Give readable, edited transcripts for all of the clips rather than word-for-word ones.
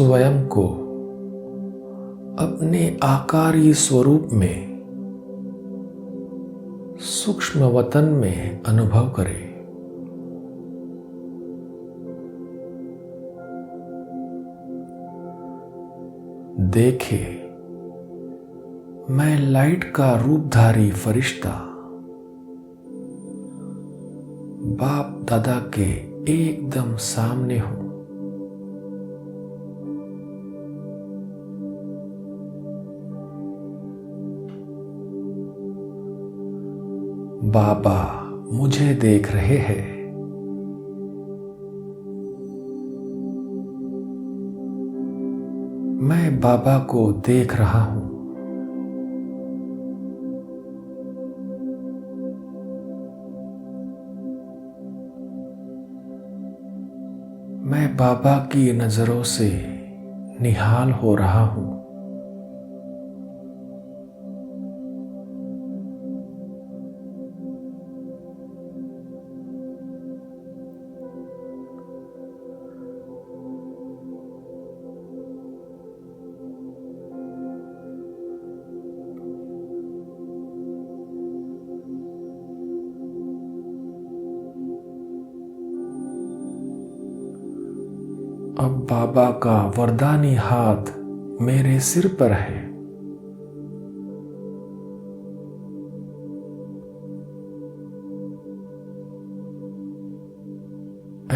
स्वयं को अपने आकारी स्वरूप में सूक्ष्म वतन में अनुभव करें। देखे, मैं लाइट का रूपधारी फरिश्ता बाप दादा के एकदम सामने हूं। बाबा मुझे देख रहे हैं। मैं बाबा को देख रहा हूं। मैं बाबा की नजरों से निहाल हो रहा हूं। अब बाबा का वरदानी हाथ मेरे सिर पर है।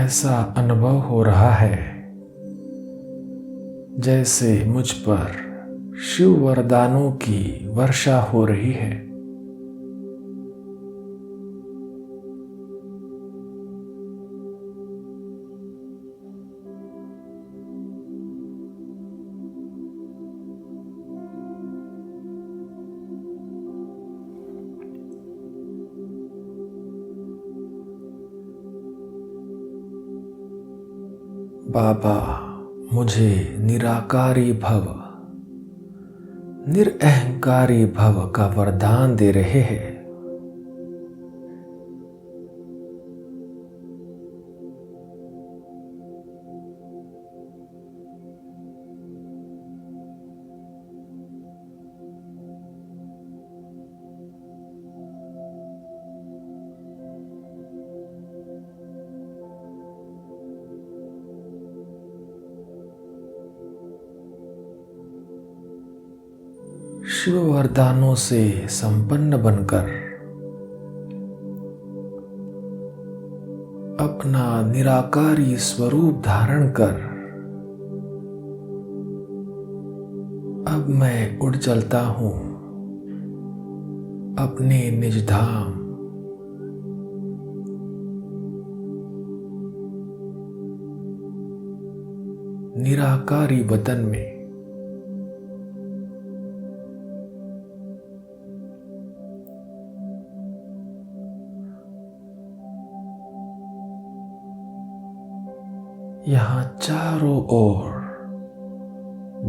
ऐसा अनुभव हो रहा है जैसे मुझ पर शिव वरदानों की वर्षा हो रही है। बाबा मुझे निराकारी भव, निरअहंकारी भव का वरदान दे रहे हैं। शिव वरदानों से संपन्न बनकर अपना निराकारी स्वरूप धारण कर अब मैं उड़ चलता हूं अपने निज धाम। निराकारी वतन में। यहाँ चारों ओर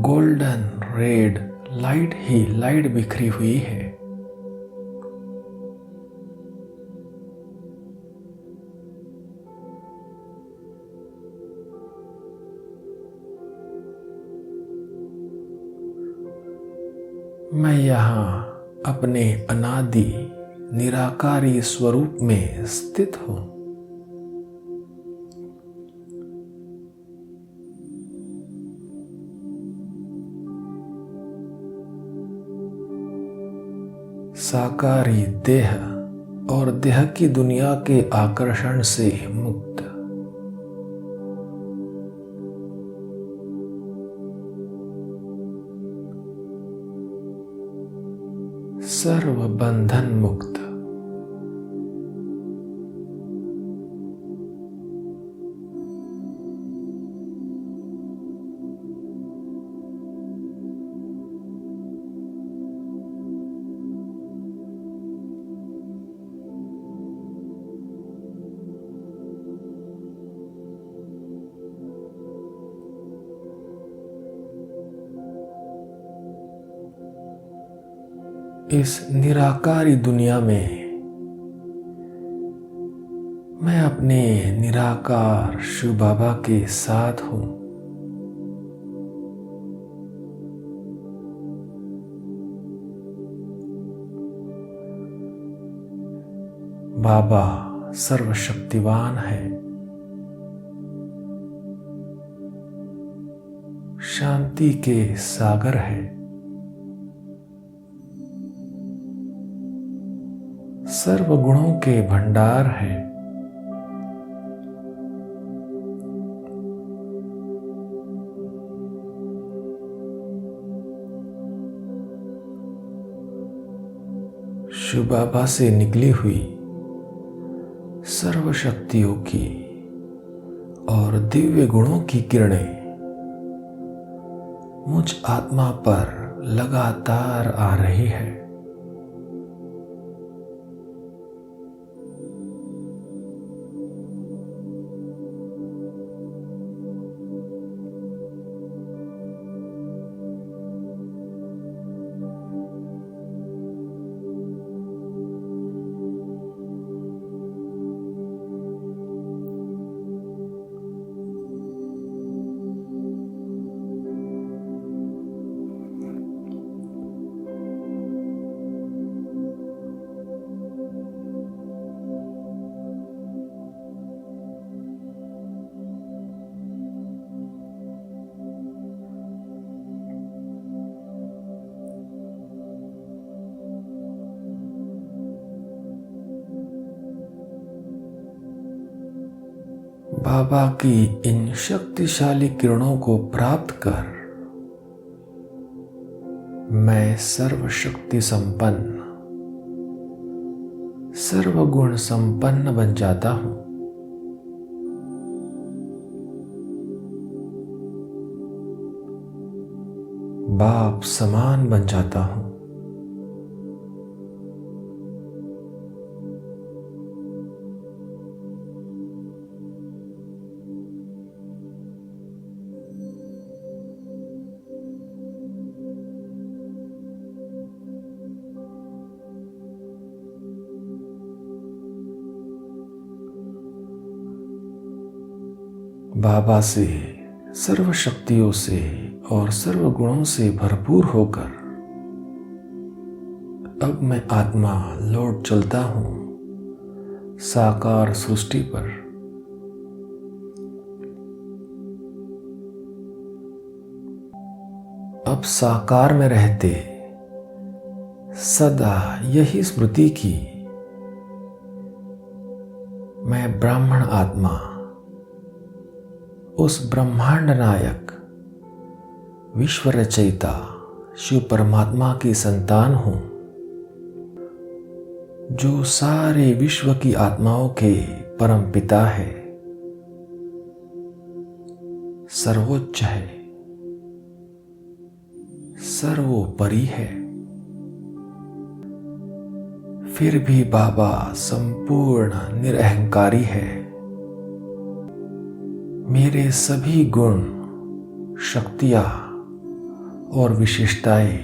गोल्डन रेड लाइट ही लाइट बिखरी हुई है। मैं यहाँ अपने अनादि निराकारी स्वरूप में स्थित हूँ। साकारी देह और देह की दुनिया के आकर्षण से मुक्त। सर्व बंधन मुक्त। इस निराकारी दुनिया में मैं अपने निराकार शिव बाबा के साथ हूं। बाबा सर्वशक्तिवान है, शांति के सागर है, सर्व गुणों के भंडार है। शिव बाबा से निकली हुई सर्व शक्तियों की और दिव्य गुणों की किरणें मुझ आत्मा पर लगातार आ रही है। बाबा की इन शक्तिशाली किरणों को प्राप्त कर मैं सर्वशक्ति संपन्न, सर्वगुण संपन्न बन जाता हूं। बाप समान बन जाता हूं। बाबा से सर्व शक्तियों से और सर्व गुणों से भरपूर होकर अब मैं आत्मा लौट चलता हूं साकार सृष्टि पर। अब साकार में रहते सदा यही स्मृति की मैं ब्राह्मण आत्मा उस ब्रह्मांड नायक विश्व रचयिता शिव परमात्मा की संतान हूं, जो सारे विश्व की आत्माओं के परम पिता है, सर्वोच्च है, सर्वोपरि है। फिर भी बाबा संपूर्ण निरअहंकारी है। मेरे सभी गुण, शक्तियां और विशेषताएं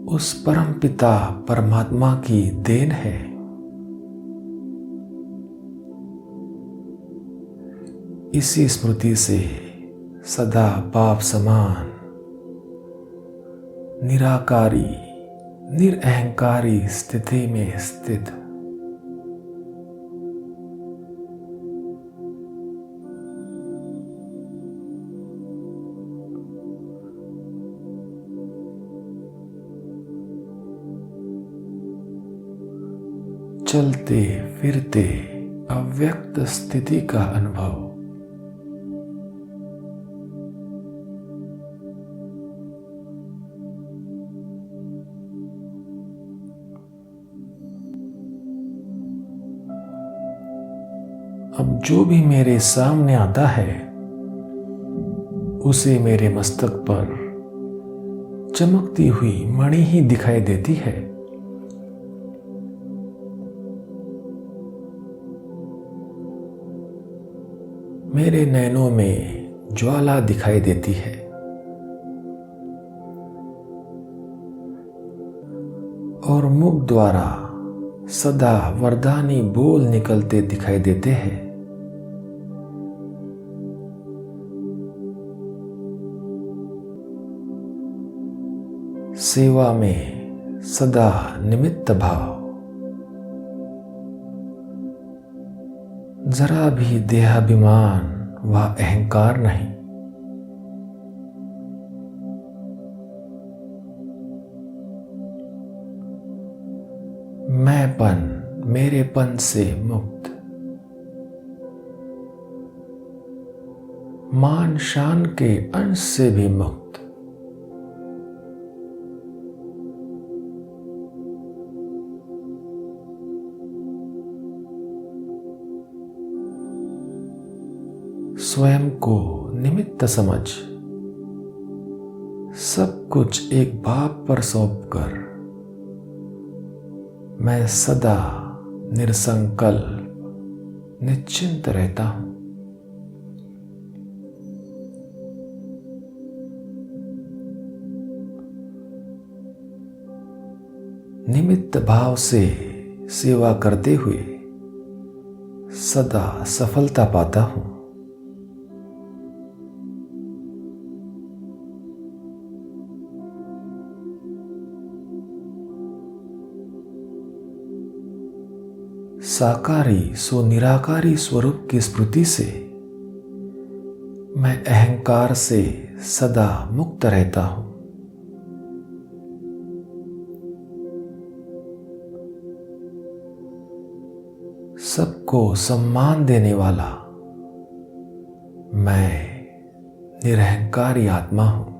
उस परम पिता परमात्मा की देन है। इसी स्मृति से सदा बाप समान, निराकारी, निरअहंकारी स्थिति में स्थित चलते फिरते अव्यक्त स्थिति का अनुभव। अब जो भी मेरे सामने आता है उसे मेरे मस्तक पर चमकती हुई मणि ही दिखाई देती है। मेरे नैनों में ज्वाला दिखाई देती है और मुख द्वारा सदा वरदानी बोल निकलते दिखाई देते हैं। सेवा में सदा निमित्त भाव, जरा भी देहाभिमान व अहंकार नहीं। मैंपन मेरेपन से मुक्त, मान शान के अंश से भी मुक्त। स्वयं को निमित्त समझ सब कुछ एक भाव पर सौंपकर मैं सदा निरसंकल्प निश्चिंत रहता हूं। निमित्त भाव से सेवा करते हुए सदा सफलता पाता हूं। साकारी सो निराकारी स्वरूप की स्मृति से मैं अहंकार से सदा मुक्त रहता हूं। सबको सम्मान देने वाला मैं निरहंकारी आत्मा हूं।